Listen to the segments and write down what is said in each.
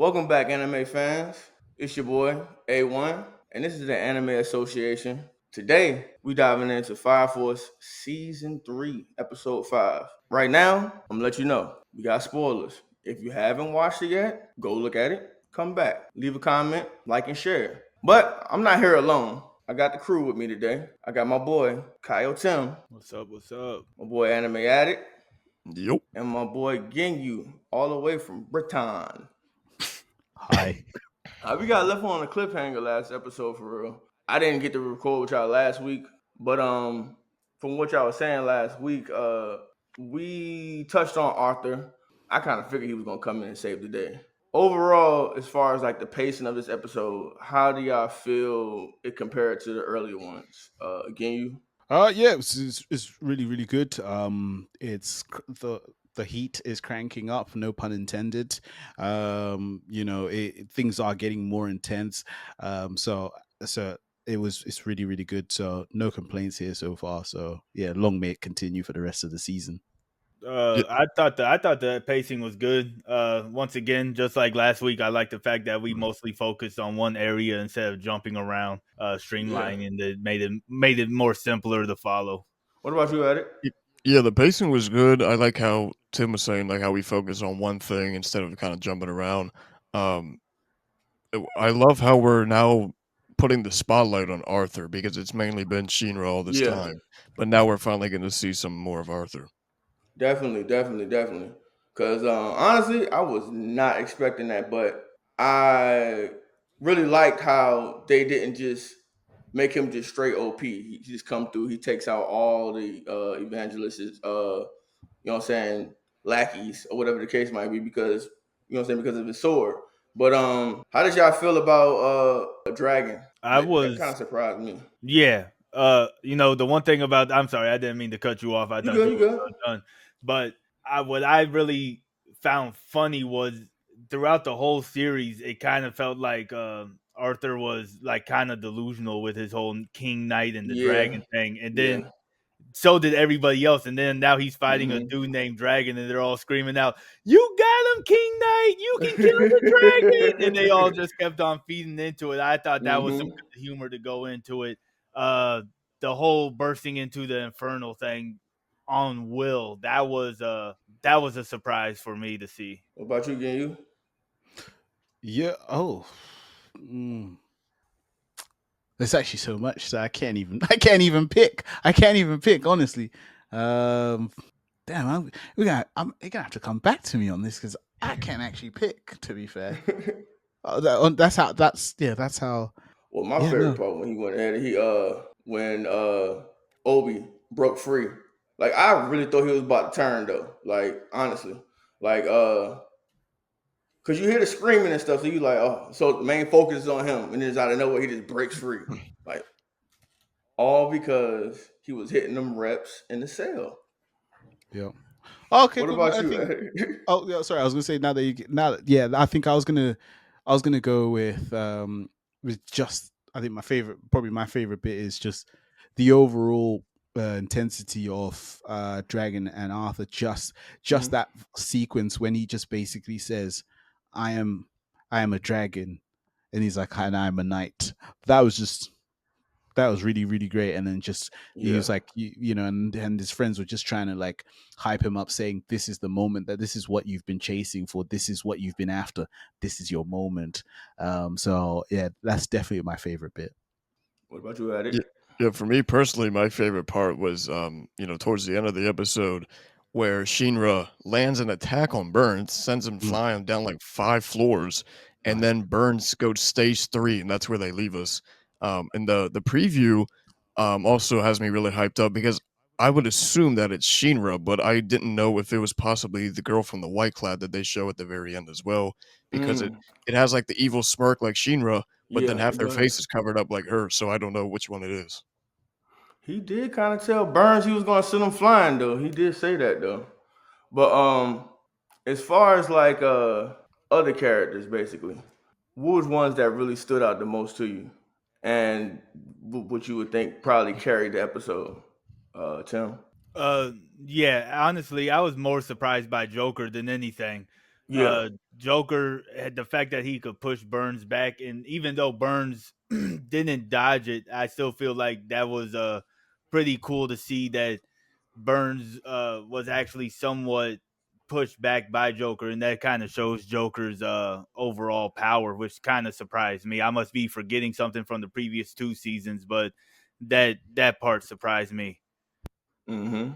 Welcome back, anime fans. It's your boy, A1, and this is the Anime Association. Today, we diving into Fire Force Season 3, Episode 5. Right now, I'm gonna let you know, we got spoilers. If you haven't watched it yet, go look at it, come back, leave a comment, like, and share. But I'm not here alone. I got the crew with me today. I got my boy, Kyle Tim, What's up? What's up? my boy, Anime Addict, Yep. and my boy, Ginyu, all the way from Britain. Hi. We got left on a cliffhanger last episode for real. I didn't get to record with y'all last week, but from what y'all was saying last week, we touched on Arthur. I kind of figured he was gonna come in and save the day. Overall, as far as like the pacing of this episode, how do y'all feel it compared to the earlier ones? Again, you. Yeah, it's really really good. The heat is cranking up, no pun intended. Things are getting more intense. So it's really really good. So no complaints here so far. So yeah, long may it continue for the rest of the season. Yeah. I thought the pacing was good. Once again, just like last week, I like the fact that we mostly focused on one area instead of jumping around, streamlining, and it made it more simpler to follow. What about you, Addict? Yeah, the pacing was good. I like how Tim was saying, like how we focus on one thing instead of kind of jumping around. Um, I love how we're now putting the spotlight on Arthur because it's mainly been Shinra all this Yeah. time, but now we're finally going to see some more of Arthur. Definitely. Because honestly, I was not expecting that, but I really liked how they didn't just make him just straight OP. He just come through. He takes out all the evangelists, you know what I'm saying, lackeys or whatever the case might be, because you know what I'm saying, because of his sword. But how did y'all feel about a dragon? I That kind of was, surprised me. yeah. The one thing about, I'm sorry, I didn't mean to cut you off. I You thought good? you You were good? done. But what I really found funny was throughout the whole series, it kind of felt like Arthur was like kind of delusional with his whole King Knight and the Yeah. dragon thing, and then Yeah. so did everybody else. And then now he's fighting a Hmm. dude named Dragon, and they're all screaming out, "You got him, King Knight! You can kill the dragon!" And they all just kept on feeding into it. I thought that was some Hmm. good humor to go into it. Uh, the whole bursting into the infernal thing on Will, that was a surprise for me to see. What about you, Gen? You? Yeah. Oh. Mm. There's actually so much that I can't even I can't even pick honestly. Um Damn, you're gonna have to come back to me on this because I can't actually pick. To be fair, that's how. Well, my Yeah, favorite no, part when he went ahead, when Obi broke free. Like I really thought he was about to turn though. Like honestly, like cause you hear the screaming and stuff, so you like, oh, so the main focus is on him, and then out of nowhere he just breaks free, like all because he was hitting them reps in the cell. yeah. Okay, What cool. about I you, think. Eric? Oh, yeah. Sorry, I was gonna say yeah. I think I was gonna go with just. I think probably my favorite bit is just the overall intensity of Dragon and Arthur. Just Mhm. that sequence when he just basically says, "I am, I am a dragon," and he's like, "And I'm a knight." That was just that was really really great, and then just he Yeah. was like and his friends were just trying to like hype him up, saying this is the moment, that this is what you've been chasing for, this is what you've been after, this is your moment. So yeah, that's definitely my favorite bit. What about you, Eric? Yeah, yeah. For me personally, my favorite part was, towards the end of the episode where Shinra lands an attack on Burns, sends him Mm, flying down like 5 floors, and nice. then Burns goes stage 3, and that's where they leave us. And the preview also has me really hyped up because I would assume that it's Shinra, but I didn't know if it was possibly the girl from the White Cloud that they show at the very end as well, because it Mm, it has like the evil smirk like Shinra, but then yeah, half it their does. face is covered up like her, so I don't know which one it is. He did kind of tell Burns he was gonna send him flying though. He did say that though. But as far as like other characters, basically, what was ones that really stood out the most to you, and what you would think probably carried the episode? Tim. Uh, yeah, honestly, I was more surprised by Joker than anything. Yeah. Joker had the fact that he could push Burns back, and even though Burns didn't dodge it, I still feel like that was pretty cool to see that Burns was actually somewhat pushed back by Joker, and that kind of shows Joker's overall power, which kind of surprised me. I must be forgetting something from the previous two seasons, but that part surprised me. Mm-hmm.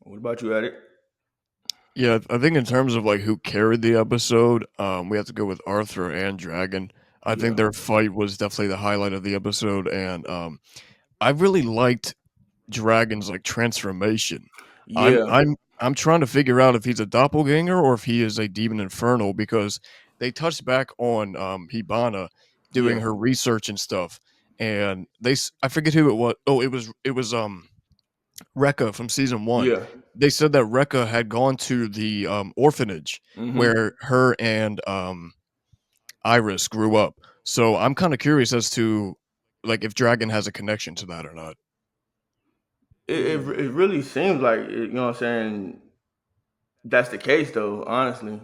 What about you, Edit? Yeah, I think in terms of like who carried the episode, we have to go with Arthur and Dragon. I think Yeah. their fight was definitely the highlight of the episode, and I really liked Dragon's like transformation. I'm Yeah. I'm I'm trying to figure out if he's a doppelganger or if he is a demon infernal because they touched back on Hibana doing Yeah. her research and stuff, and I forget who it was. Oh, it was Rekka from season one. Yeah. They said that Rekka had gone to the orphanage Mm-hmm. where her and Iris grew up. So I'm kind of curious as to like if Dragon has a connection to that or not. It really seems like you know what I'm saying. That's the case, though. Honestly,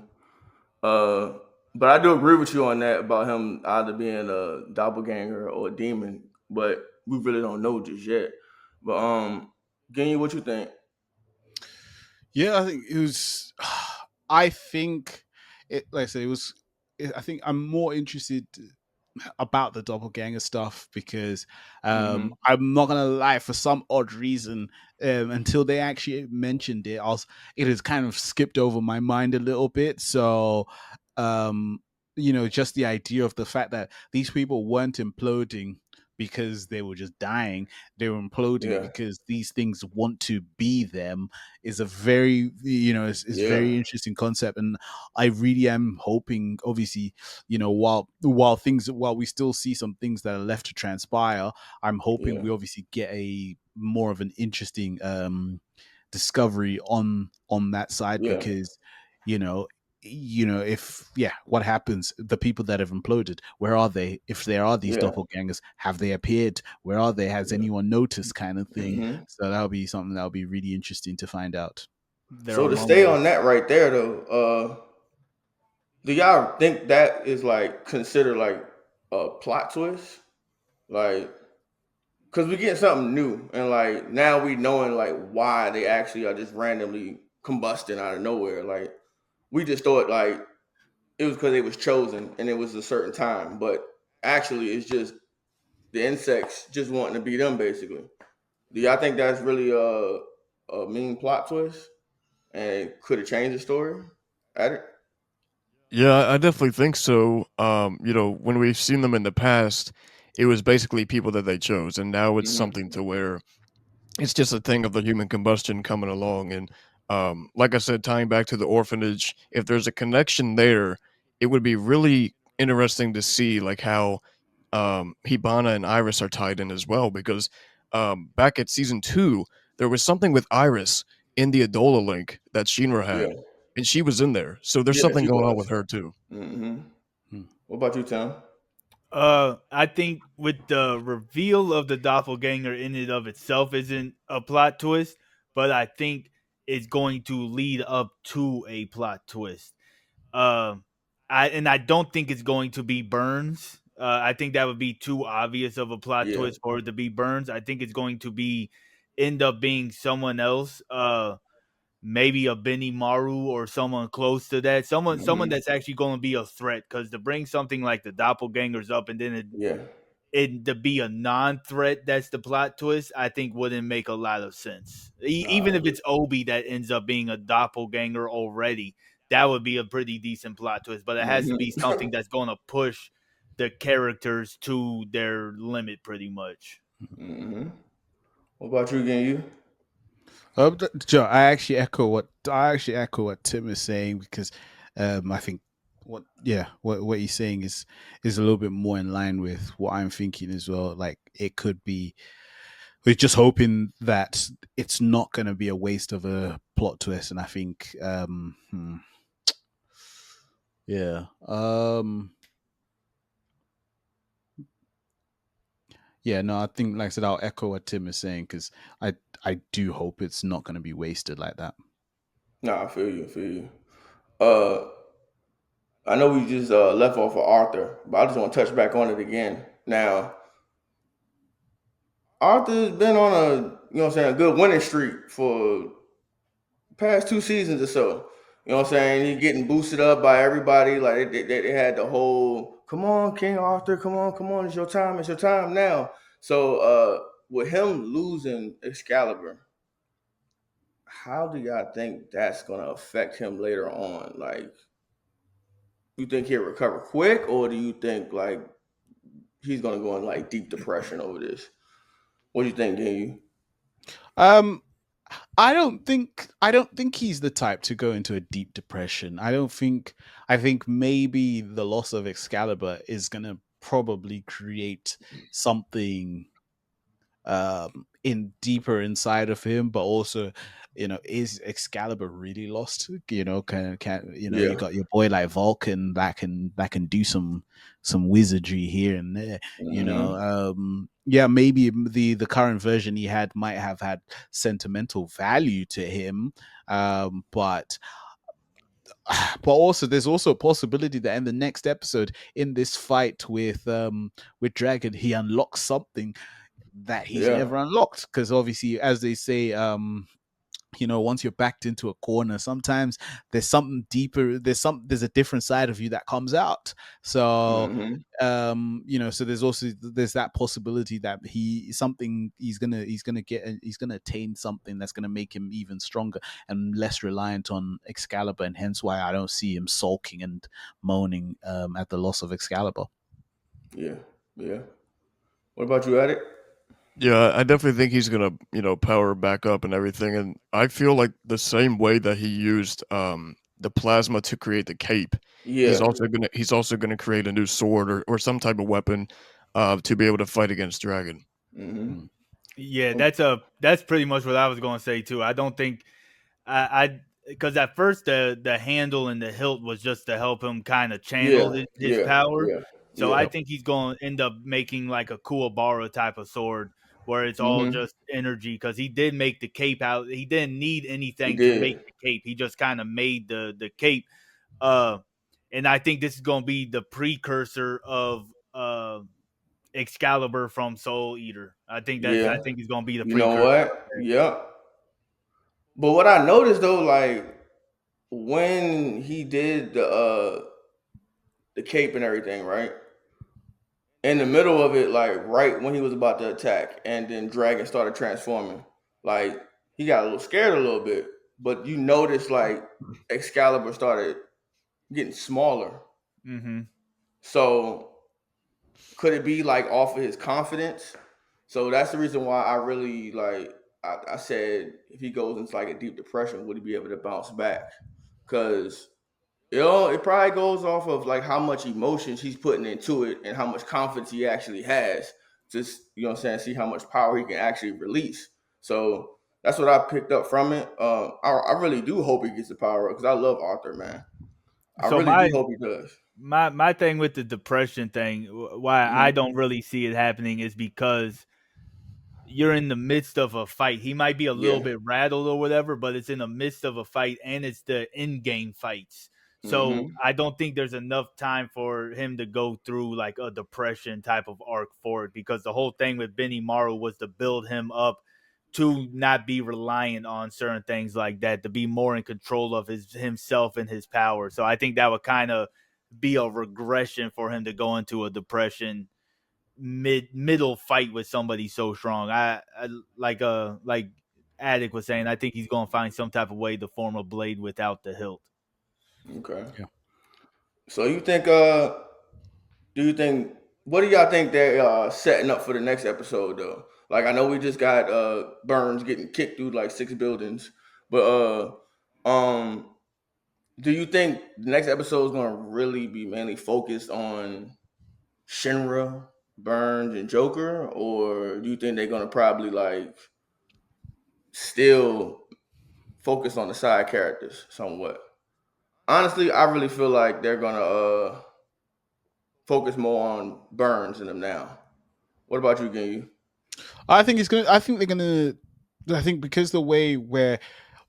uh, but I do agree with you on that about him either being a doppelganger or a demon. But we really don't know just yet. But Genny, what you think? Yeah, I think it was. I think it. Like I said, it was. I think I'm more interested about the doppelganger stuff because Mm-hmm. I'm not gonna lie, for some odd reason, until they actually mentioned it, it has kind of skipped over my mind a little bit. So, um, just the idea of the fact that these people weren't imploding because they were just dying, they were imploding Yeah. because these things want to be them is a very, is Yeah. very interesting concept. And I really am hoping, obviously, while we still see some things that are left to transpire, I'm hoping Yeah. we obviously get a more of an interesting discovery on that side, Yeah. because you know if what happens, the people that have imploded, where are they? If there are these Yeah. doppelgangers, have they appeared? Where are they? Has Yeah. anyone noticed, kind of thing? Mm-hmm. So that'll be something that'll be really interesting to find out. They're So to stay among on us. that right there, though, do y'all think that is like considered like a plot twist? Like, cause we getting something new, and like now we knowing like why they actually are just randomly combusting out of nowhere. Like we just thought like it was because they was chosen and it was a certain time, but actually it's just the insects just wanting to be them basically. Do y'all think that's really a mean plot twist and could it change the story? At it? Yeah, I definitely think so. When we've seen them in the past, it was basically people that they chose, and now it's something Mm-hmm. to where it's just a thing of the human combustion coming along. And like I said, tying back to the orphanage, if there's a connection there, it would be really interesting to see like how Hibana and Iris are tied in as well. Because back at season two, there was something with Iris in the Adola link that Shinra Yeah. had, and she was in there. So there's Yeah, something she going on with was. her too. Hmm. Hmm. What about you, Tim? I think with the reveal of the doppelganger in and of itself isn't a plot twist, but I think it's going to lead up to a plot twist. Um, I don't think it's going to be Burns. I think that would be too obvious of a plot Yeah. twist for it to be Burns. I think it's going to be end up being someone else. Maybe a Benny Maru or someone close to that. Someone Hmm. that's actually going to be a threat. Because to bring something like the doppelgangers up and then Yeah. it to be a non-threat, that's the plot twist, I think wouldn't make a lot of sense. Nah, I Even if agree. it's Obi that ends up being a doppelganger already, that would be a pretty decent plot twist. But it has to be Hmm. something that's going to push the characters to their limit, pretty much. Hmm. What about you again? You? Joe, I actually echo what Tim is saying, because I think what he's saying is a little bit more in line with what I'm thinking as well. Like, it could be, we're just hoping that it's not going to be a waste of a plot twist. And I think yeah yeah, no, I think, like I said, I'll echo what Tim is saying, because I do hope it's not going to be wasted like that. Nah, I feel you. I feel you. Uh, I know we just left off of Arthur, but I just want to touch back on it again. Now, Arthur's been on a a good winning streak for past 2 seasons or so. You know what I'm saying? He getting boosted up by everybody. Like they had the whole, come on, King Arthur, come on, it's your time now. So with him losing Excalibur, how do y'all think that's gonna affect him later on? Like, you think he'll recover quick, or do you think like he's gonna go in like deep depression over this? What do you think, you? Um, I don't think he's the type to go into a deep depression. I think maybe the loss of Excalibur is gonna probably create something in deeper inside of him, but also, is Excalibur really lost? Can you Yeah. got your boy like Vulcan that can do some wizardry here and there. Mm-hmm. Yeah, maybe the current version he had might have had sentimental value to him, but also there's also a possibility that in the next episode, in this fight with Dragon, he unlocks something that he's Yeah. never unlocked, because obviously, as they say, once you're backed into a corner, sometimes there's something deeper, there's a different side of you that comes out. So Mm-hmm. so there's that possibility that he's gonna attain something that's gonna make him even stronger and less reliant on Excalibur, and hence why I don't see him sulking and moaning at the loss of Excalibur. Yeah. Yeah. What about you, Addict? Yeah, I definitely think he's gonna, power back up and everything. And I feel like the same way that he used the plasma to create the cape, Yeah. he's also gonna create a new sword or some type of weapon to be able to fight against Dragon. Mm-hmm. Mm. Yeah, that's pretty much what I was going to say too. I don't think I because at first the handle and the hilt was just to help him kind of channel Yeah. his Yeah. power. Yeah. So Yeah. I Yep. think he's going to end up making like a Kuwabara type of sword where it's all Mm-hmm. just energy, because he did make the cape out. He didn't need He anything to make did. the cape. He just kind of made the cape. Uh, and I think this is going to be the precursor of Excalibur from Soul Eater. I Yeah. think he's going to be the You know precursor. what? Yep. But what I noticed though, like when he did the cape and everything, right? In the middle of it, like right when he was about to attack, and then Dragon started transforming. Like he got a little scared a little bit, but you notice like Excalibur started getting smaller. Mm-hmm. So could it be like off of his confidence? So that's the reason why I really like. I said if he goes into like a deep depression, would he be able to bounce back? Because it probably goes off of like how much emotions he's putting into it and how much confidence he actually has. Just see how much power he can actually release. So that's what I picked up from it. I really do hope he gets the power up because I love Arthur, man. I So really do hope he does. my thing with the depression thing, why I Hmm. don't really see it happening, is because you're in the midst of a fight. He might be a little Yeah. bit rattled or whatever, but it's in the midst of a fight and it's the in game fights. So Hmm. I don't think there's enough time for him to go through like a depression type of arc for it, because the whole thing with Benny Maru was to build him up to not be reliant on certain things like that, to be more in control of himself and his power. So I think that would kind of be a regression for him to go into a depression middle fight with somebody so strong. I like Attic was saying, I think he's gonna find some type of way to form a blade without the hilt. Okay. Yeah. So do you think what do y'all think they're setting up for the next episode though? Like I know we just got Burns getting kicked through like 6 buildings, but do you think the next episode is gonna really be mainly focused on Shinra, Burns, and Joker, or do you think they're gonna probably like still focus on the side characters somewhat? Honestly, I really feel like they're gonna focus more on Burns in them now. What about you, Ginyu? I think it's gonna. I think they're gonna. I think because the way where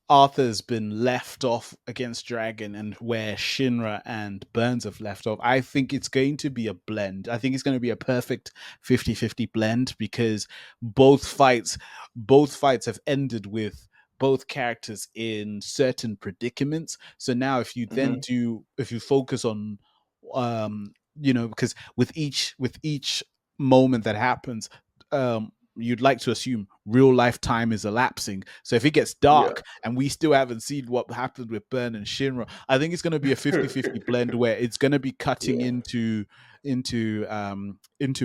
Arthur's been left off against Dragon and where Shinra and Burns have left off, I think it's going to be a blend. I think it's going to be a perfect 50-50 blend because both fights both fights have ended with both characters in certain predicaments. So now Hmm. if you focus on because with each moment that happens, you'd like to assume real life time is elapsing. So if it gets Yeah. dark and we still haven't seen what happened with Burn and Shinra, I think it's going to be a 50-50 blend where it's going to be cutting Yeah. into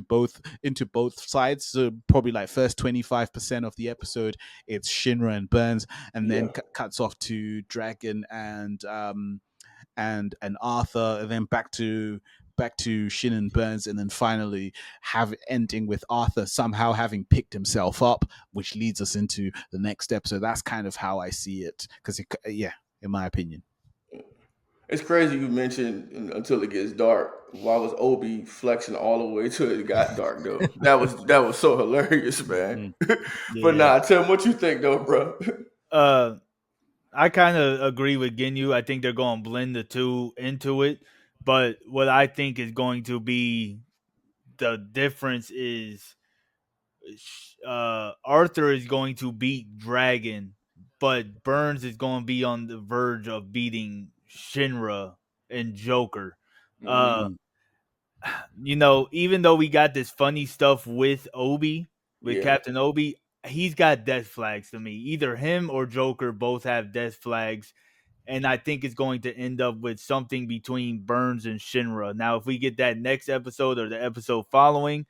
both sides. So probably like first 25% of the episode it's Shinra and Burns, and then Yeah. cuts off to Dragon and Arthur, and then back to Shin and Burns, and then finally have ending with Arthur somehow having picked himself up, which leads us into the next episode. That's kind of how I see it, because yeah, in my opinion. It's crazy you mentioned until it gets dark. Why was Obi flexing all the way till it got dark though? That was so hilarious, man. Mm. But Yeah. nah, tell me what you think though, bro. Uh, I kind of agree with Ginyu. I think they're going to blend the two into it. But what I think is going to be the difference is Arthur is going to beat Dragon, but Burns is going to be on the verge of beating Shinra and Joker. Hmm. Uh, even though we got this funny stuff with Obi, with Yeah. Captain Obi, he's got death flags to me. Either him or Joker both have death flags, and I think it's going to end up with something between Burns and Shinra. Now, if we get that next episode or the episode following,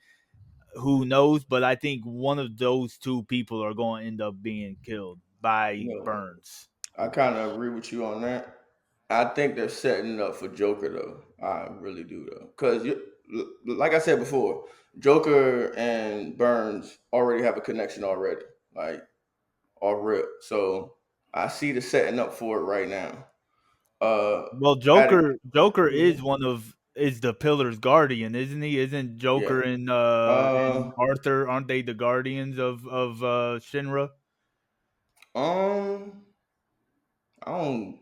who knows? But I think one of those two people are going to end up being killed by No, Burns. I kind of agree with you on that. I think they're setting it up for Joker though. I really do though, because like I said before, Joker and Burns already have a connection already, like off rip. So I see the setting up for it right now. Uh, Well, at a, Joker yeah, is the Pillar's guardian, isn't he? Isn't yeah. Joker and Uh, Arthur, aren't they the guardians of Shinra? um, I don't.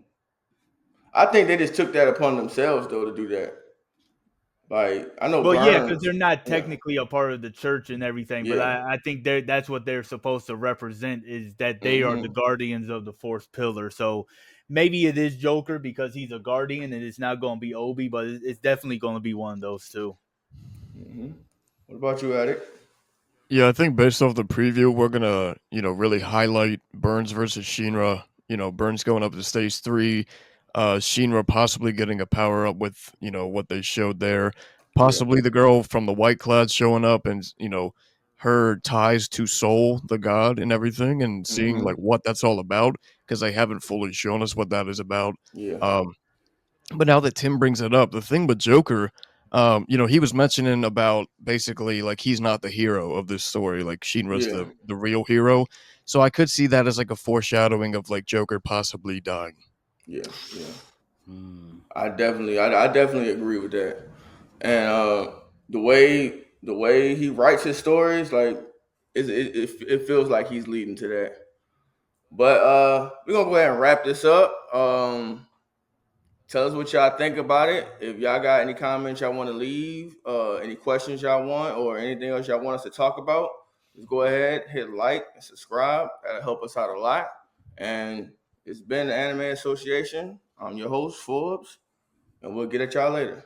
I think they just took that upon themselves though to do that. Like I know Well, yeah, because Burns. they're not Yeah. technically a part of the church and everything, but Yeah. I think that's what they're supposed to represent is that they are the Hmm. guardians of the fourth pillar. So maybe it is Joker because he's a guardian and it's not going to be Obi, but it's definitely going to be one of those two. Hmm. What about you, Attic? Yeah, I think based off the preview, we're gonna, really highlight Burns versus Shinra. Burns going up to stage 3, Shinra possibly getting a power up with, what they showed there. Yeah. Possibly the girl from the White Cloud showing up and, her ties to Soul, the god, and everything, and seeing like Hmm. what that's all about, because they haven't fully shown us what that is about. Yeah. Um, but now that Tim brings it up, the thing with Joker, he was mentioning about basically like he's not the hero of this story, like Shinra's Yeah. the real hero. So I could see that as like a foreshadowing of like Joker possibly dying. Yeah. Yeah. Mm. I definitely agree with that. And the way he writes his stories, like it feels like he's leading to that. But we're gonna go ahead and wrap this up. Tell us what y'all think about it. If y'all got any comments y'all want to leave, any questions y'all want, or anything else y'all want us to talk about, just go ahead, hit like and subscribe. That'll help us out a lot. And it's been the Anime Association. I'm your host, Forbes, and we'll get at y'all later.